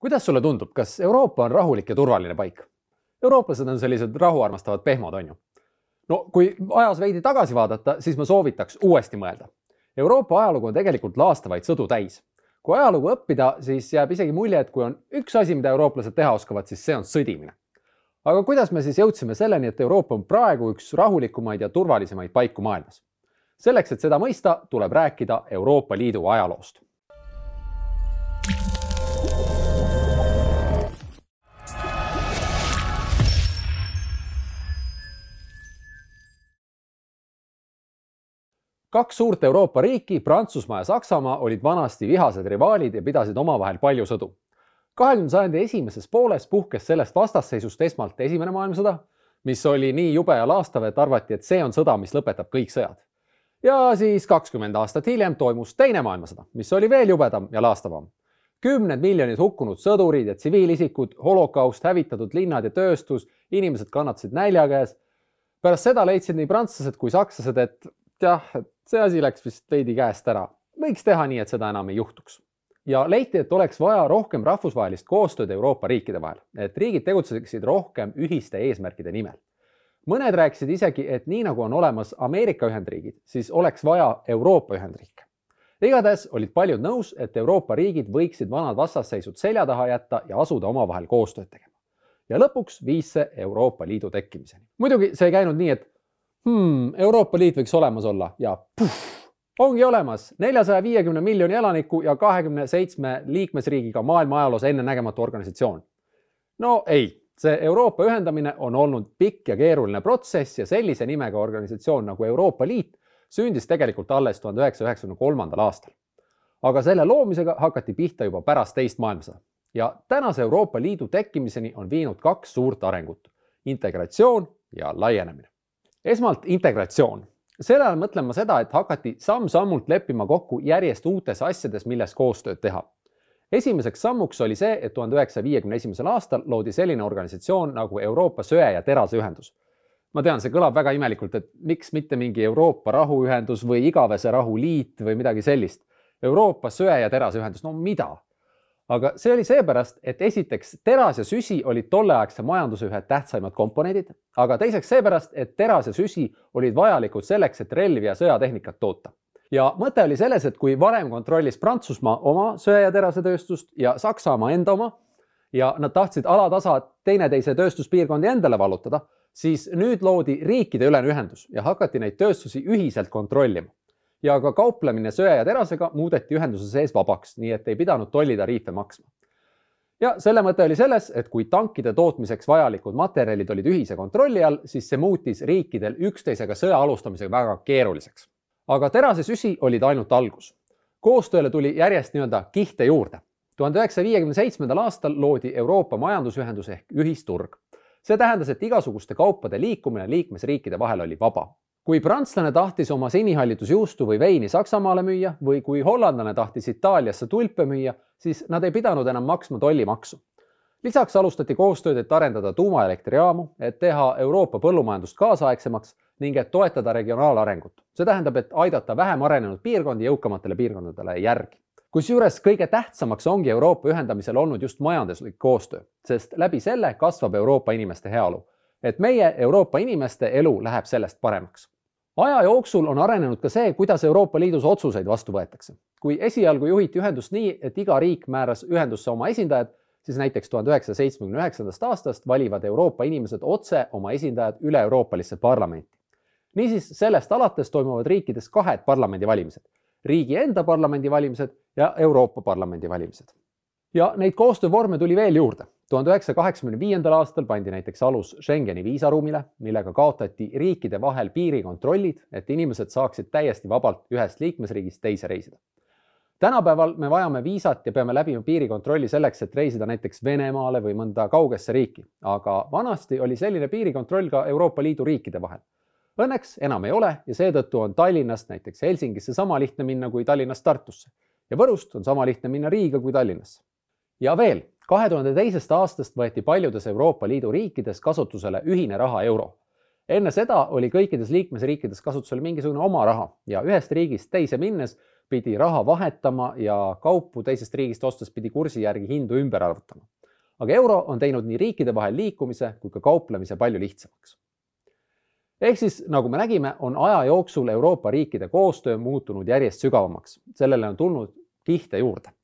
Kuidas sulle tundub, kas Euroopa on rahulik ja turvaline paik? Eurooplased on sellised rahuarmastavad pehmod, on ju. No kui ajas veidi tagasi vaadata, siis ma soovitaks uuesti mõelda. Euroopa ajalugu on tegelikult laastavaid sõdu täis. Kui ajalugu õppida, siis jääb isegi mulje, et kui on üks asi, mida eurooplased teha oskavad, siis see on sõdimine. Aga kuidas me siis jõudsime selleni, et Euroopa on praegu üks rahulikumaid ja turvalisemaid paiku maailmas? Selleks, et seda mõista, tuleb rääkida Euroopa Liidu ajaloost. Kaks suurt Euroopa riiki, Prantsusmaa ja Saksamaa, olid vanasti vihased rivaalid ja pidasid omavahel palju sõdu. 20. sajandi esimeses pooles puhkes sellest vastasseisust esmalt Esimene maailmasõda, mis oli nii jube ja laastav, et arvati, et see on sõda, mis lõpetab kõik sõjad. Ja siis 20 aastat hiljem toimus Teine maailmasõda, mis oli veel jubedam ja laastavam. 10 miljonid hukkunud sõdurid ja tsiviilisikud, holokaust, hävitatud linnad ja tööstus, inimesed kannatasid nälja käes. Pärast seda leidsid nii prantslased kui sakslased, et see asi läks vist veidi käest ära. Võiks teha nii, et seda enam ei juhtuks. Ja leiti, et oleks vaja rohkem rahvusvahelist koostööd Euroopa riikide vahel, et riigid tegutseksid rohkem ühiste eesmärkide nimel. Mõned rääkisid isegi, et nii nagu on olemas Ameerika Ühendriigid, siis oleks vaja Euroopa Ühendriike. Igatahes olid paljud nõus, et Euroopa riigid võiksid vanad vastasseisud selja taha jätta ja asuda omavahel koostööd tegema. Ja lõpuks viis see Euroopa Liidu tekkimiseni. Muidugi see ei käinud nii, et Euroopa Liit võiks olemas olla ja ongi olemas 450 miljoni elaniku ja 27 liikmesriigiga maailma ajaloos ennenägematu organisatsioon. No ei, see Euroopa ühendamine on olnud pikk ja keeruline protsess ja sellise nimega organisatsioon nagu Euroopa Liit sündis tegelikult alles 1993. aastal. Aga selle loomisega hakati pihta juba pärast teist maailmasõda. Ja tänase Euroopa Liidu tekkimiseni on viinud kaks suurt arengut: integratsioon ja laienemine. Esmalt integratsioon. Selle ajal mõtlen ma seda, et hakati samm-sammult leppima kokku järjest uutes asjades, milles koostööd teha. Esimeseks sammuks oli see, et 1951. aastal loodi selline organisatsioon nagu Euroopa söe- ja teraseühendus. Ma tean, see kõlab väga imelikult, et miks mitte mingi Euroopa rahuühendus või igavese rahuliit või midagi sellist. Euroopa söe- ja teraseühendus, no mida? Aga see oli seepärast, et esiteks teras ja süsi olid tolleaegse majanduse ühed tähtsaimad komponendid, aga teiseks seepärast, et teras ja süsi olid vajalikud selleks, et relvi ja sõjatehnikat toota. Ja mõte oli selles, et kui varem kontrollis Prantsusmaa oma söe- ja terasetööstust ja Saksamaa enda oma ja nad tahtsid alatasa teineteise tööstuspiirkondi endale vallutada, siis nüüd loodi riikide ülene ühendus ja hakati neid tööstusi ühiselt kontrollima. Ja ka kauplemine söe ja terasega muudeti ühenduse sees vabaks, nii et ei pidanud tollitariife maksma. Ja selle mõte oli selles, et kui tankide tootmiseks vajalikud materjalid olid ühise kontrolli all, siis see muutis riikidel üksteisega sõja alustamisega väga keeruliseks. Aga teras ja süsi olid ainult algus. Koostööle tuli järjest kihte juurde. 1957. aastal loodi Euroopa majandusühendus ehk ühisturg. See tähendas, et igasuguste kaupade liikumine liikmesriikide vahel oli vaba. Kui prantslane tahtis oma sinihallitusjuustu või veini Saksamaale müüa või kui hollandlane tahtis Itaaliasse tulpe müüa, siis nad ei pidanud enam maksma tollimaksu. Lisaks alustati koostööd, et arendada tuumaelektrijaamu, et teha Euroopa põllumajandust kaasaegsemaks ning et toetada regionaalarengut. See tähendab, et aidata vähem arenenud piirkondi jõukamatele piirkondadele järgi. Kusjuures kõige tähtsamaks ongi Euroopa ühendamisel olnud just majanduslik koostöö, sest läbi selle kasvab Euroopa inimeste heaolu. Et meie Euroopa inimeste elu läheb sellest paremaks. Aja jooksul on arenenud ka see, kuidas Euroopa Liidus otsuseid vastu võetakse. Kui esialgu juhiti ühendust nii, et iga riik määras ühendusse oma esindajad, siis näiteks 1979. aastast valivad Euroopa inimesed otse oma esindajad üle-euroopalisse parlamenti. Niisiis sellest alates toimuvad riikides kahed parlamendivalimised: riigi enda parlamendivalimised ja Euroopa parlamendi valimised. Ja neid koostöövorme tuli veel juurde. 1985. aastal pandi näiteks alus Schengeni viisaruumile, millega kaotati riikide vahel piirikontrollid, et inimesed saaksid täiesti vabalt ühest liikmesriigist teise reisida. Tänapäeval me vajame viisat ja peame läbima piirikontrolli selleks, et reisida näiteks Venemaale või mõnda kaugesse riiki, aga vanasti oli selline piirikontroll ka Euroopa Liidu riikide vahel. Õnneks enam ei ole ja seetõttu on Tallinnast näiteks Helsingisse sama lihtne minna kui Tallinnast Tartusse ja Võrust on sama lihtne minna Riiga kui Tallinnasse. Ja veel, 2002. aastast võeti paljudes Euroopa Liidu riikides kasutusele ühine raha euro. Enne seda oli kõikides liikmesriikides kasutusel mingisugune oma raha ja ühest riigist teise minnes pidi raha vahetama ja kaupu teisest riigist ostes pidi kursi järgi hindu ümber arvutama. Aga euro on teinud nii riikide vahel liikumise kui ka kauplemise palju lihtsamaks. Ehk siis, nagu me nägime, on aja jooksul Euroopa riikide koostöö muutunud järjest sügavamaks. Sellele on tulnud kihte juurde.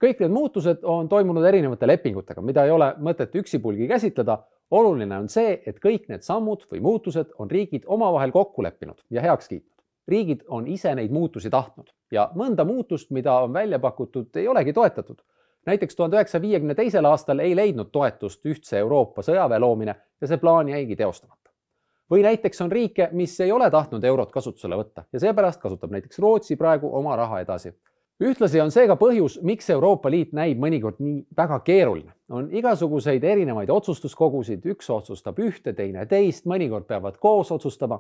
Kõik need muutused on toimunud erinevate lepingutega, mida ei ole mõtet üksipulgi käsitleda. Oluline on see, et kõik need sammud või muutused on riigid omavahel kokku leppinud ja heaks kiitnud. Riigid on ise neid muutusi tahtnud ja mõnda muutust, mida on välja pakutud, ei olegi toetatud. Näiteks 1952. aastal ei leidnud toetust ühtse Euroopa sõjaväe loomine ja see plaan jäigi teostamata. Või näiteks on riike, mis ei ole tahtnud eurot kasutusele võtta ja seepärast kasutab näiteks Rootsi praegu oma raha edasi. Ühtlasi on see ka põhjus, miks Euroopa Liit näib mõnikord nii väga keeruline. On igasuguseid erinevaid otsustuskogusid, üks otsustab ühte, teine teist, mõnikord peavad koos otsustama.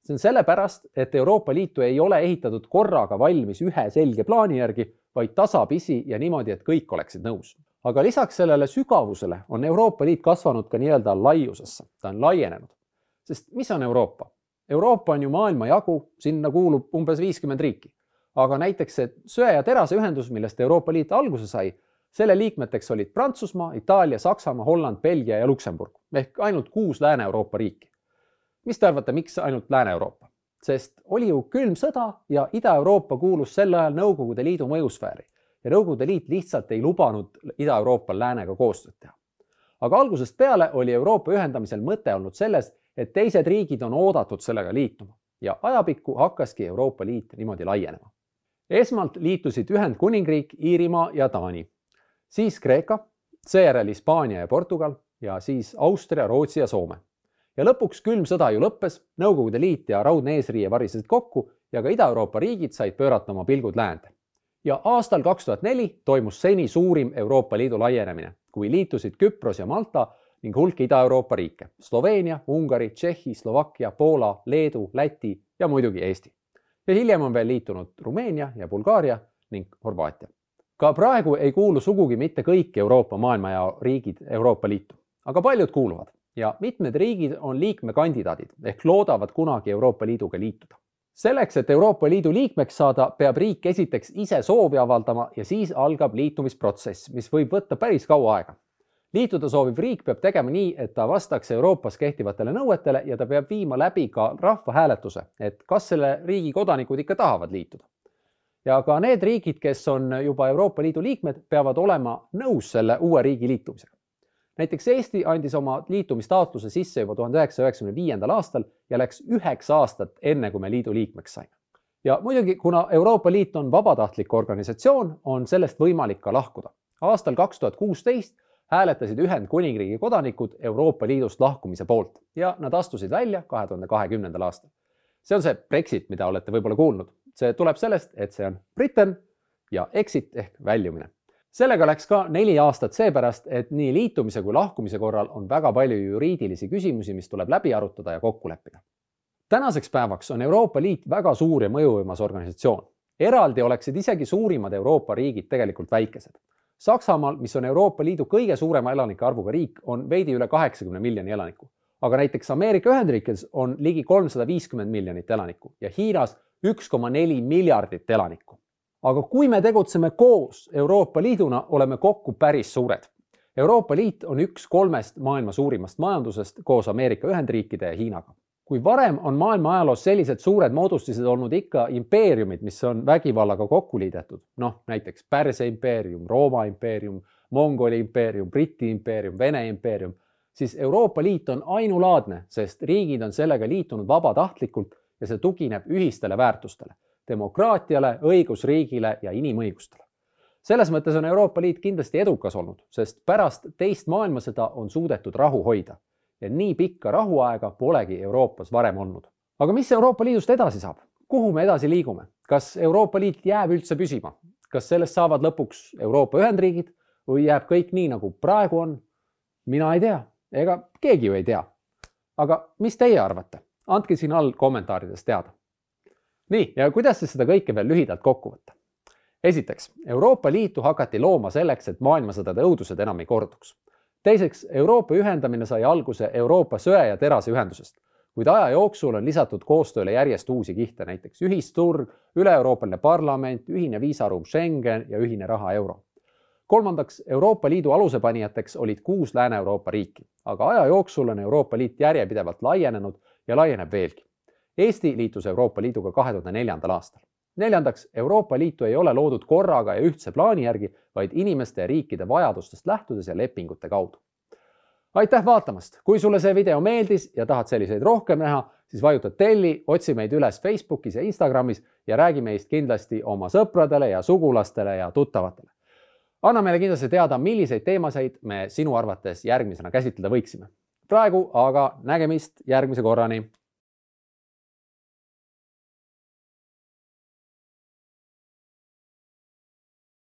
See on sellepärast, et Euroopa Liitu ei ole ehitatud korraga valmis ühe selge plaani järgi, vaid tasapisi ja niimoodi, et kõik oleksid nõus. Aga lisaks sellele sügavusele on Euroopa Liit kasvanud ka nii-öelda laiusesse. Ta on laienenud. Sest mis on Euroopa? Euroopa on ju maailma jagu, sinna kuulub umbes 50 riiki. Aga näiteks see söe- ja teraseühendus, millest Euroopa Liit alguse sai, selle liikmeteks olid Prantsusmaa, Itaalia, Saksamaa, Holland, Belgia ja Luksemburg, ehk ainult 6 Lääne-Euroopa riiki. Mis te arvate, miks ainult Lääne-Euroopa? Sest oli ju külm sõda ja Ida-Euroopa kuulus sel ajal Nõukogude Liidu mõjusfääri ja Nõukogude Liit lihtsalt ei lubanud Ida-Euroopal Läänega koostööd teha. Aga algusest peale oli Euroopa ühendamisel mõte olnud selles, et teised riigid on oodatud sellega liituma ja ajapikku hakkaski Euroopa Liit niimoodi laienema. Esmalt liitusid Ühendkuningriik, Iirimaa ja Taani, siis Kreeka, seejärel Hispaania ja Portugal ja siis Austria, Rootsi ja Soome. Ja lõpuks külm sõda ju lõppes, Nõukogude Liit ja raudne eesriie varisesid kokku ja ka Ida-Euroopa riigid said pöörata oma pilgud läände. Ja aastal 2004 toimus seni suurim Euroopa Liidu laienemine, kui liitusid Küpros ja Malta ning hulk Ida-Euroopa riike, Sloveenia, Ungari, Tšehhi, Slovakkia, Poola, Leedu, Läti ja muidugi Eesti. Ja hiljem on veel liitunud Rumeenia ja Bulgaaria ning Horvaatia. Ka praegu ei kuulu sugugi mitte kõik Euroopa maailma ja riigid Euroopa Liitu, aga paljud kuuluvad ja mitmed riigid on liikmekandidaadid ehk loodavad kunagi Euroopa Liiduga liituda. Selleks, et Euroopa Liidu liikmeks saada, peab riik esiteks ise soovi avaldama ja siis algab liitumisprotsess, mis võib võtta päris kaua aega. Liituda sooviv riik peab tegema nii, et ta vastaks Euroopas kehtivatele nõuetele ja ta peab viima läbi ka rahvahääletuse, et kas selle riigi kodanikud ikka tahavad liituda. Ja ka need riigid, kes on juba Euroopa Liidu liikmed, peavad olema nõus selle uue riigi liitumisega. Näiteks Eesti andis oma liitumistaotluse sisse juba 1995. aastal ja läks 9 aastat enne, kui me liidu liikmeks saime. Ja muidugi, kuna Euroopa Liit on vabatahtlik organisatsioon, on sellest võimalik ka lahkuda. Aastal 2016 hääletasid Ühendkuningriigi kodanikud Euroopa Liidust lahkumise poolt ja nad astusid välja 2020. aastal. See on see Brexit, mida olete võib-olla kuulnud. See tuleb sellest, et see on Britain ja exit ehk väljumine. Sellega läks ka 4 aastat seepärast, et nii liitumise kui lahkumise korral on väga palju juriidilisi küsimusi, mis tuleb läbi arutada ja kokku leppida. Tänaseks päevaks on Euroopa Liit väga suur ja mõjuvõimas organisatsioon. Eraldi oleksid isegi suurimad Euroopa riigid tegelikult väikesed. Saksamaal, mis on Euroopa Liidu kõige suurema elanike arvuga riik, on veidi üle 80 miljoni elaniku. Aga näiteks Ameerika Ühendriikides on ligi 350 miljonit elanikku ja Hiinas 1,4 miljardit elanikku. Aga kui me tegutseme koos Euroopa Liiduna, oleme kokku päris suured. Euroopa Liit on üks 3 maailma suurimast majandusest koos Ameerika Ühendriikide ja Hiinaga. Kui varem on maailma ajaloos sellised suured moodustised olnud ikka impeeriumid, mis on vägivallaga kokku liidetud, näiteks Pärsia impeerium, Rooma impeerium, Mongoli impeerium, Briti impeerium, Vene impeerium, siis Euroopa Liit on ainulaadne, sest riigid on sellega liitunud vabatahtlikult ja see tugineb ühistele väärtustele, demokraatiale, õigusriigile ja inimõigustele. Selles mõttes on Euroopa Liit kindlasti edukas olnud, sest pärast teist maailmasõda on suudetud rahu hoida ja nii pikka rahuaega polegi Euroopas varem olnud. Aga mis Euroopa Liidust edasi saab? Kuhu me edasi liigume? Kas Euroopa Liit jääb üldse püsima? Kas sellest saavad lõpuks Euroopa Ühendriigid või jääb kõik nii, nagu praegu on? Mina ei tea, ega keegi ju ei tea. Aga mis teie arvate? Andke siin all kommentaarides teada. Nii, ja kuidas seda kõike veel lühidalt kokku võtta? Esiteks, Euroopa Liitu hakati looma selleks, et maailmasõdade õudused enam ei korduks. Teiseks, Euroopa ühendamine sai alguse Euroopa söe- ja teraseühendusest, kuid aja jooksul on lisatud koostööle järjest uusi kihte, näiteks ühisturg, üle-euroopaline parlament, ühine viisaruum Schengen ja ühine raha euro. Kolmandaks, Euroopa Liidu alusepanijateks olid 6 Lääne-Euroopa riiki, aga aja jooksul on Euroopa Liit järjepidevalt laienenud ja laieneb veelgi. Eesti liitus Euroopa Liiduga 2004. aastal. Neljandaks, Euroopa Liitu ei ole loodud korraga ja ühtse plaani järgi, vaid inimeste ja riikide vajadustest lähtudes ja lepingute kaudu. Aitäh vaatamast! Kui sulle see video meeldis ja tahad selliseid rohkem näha, siis vajuta telli, otsi meid üles Facebookis ja Instagramis ja räägi meist kindlasti oma sõpradele ja sugulastele ja tuttavatele. Anna meile kindlasti teada, milliseid teemasid me sinu arvates järgmisena käsitleda võiksime. Praegu aga nägemist järgmise korrani!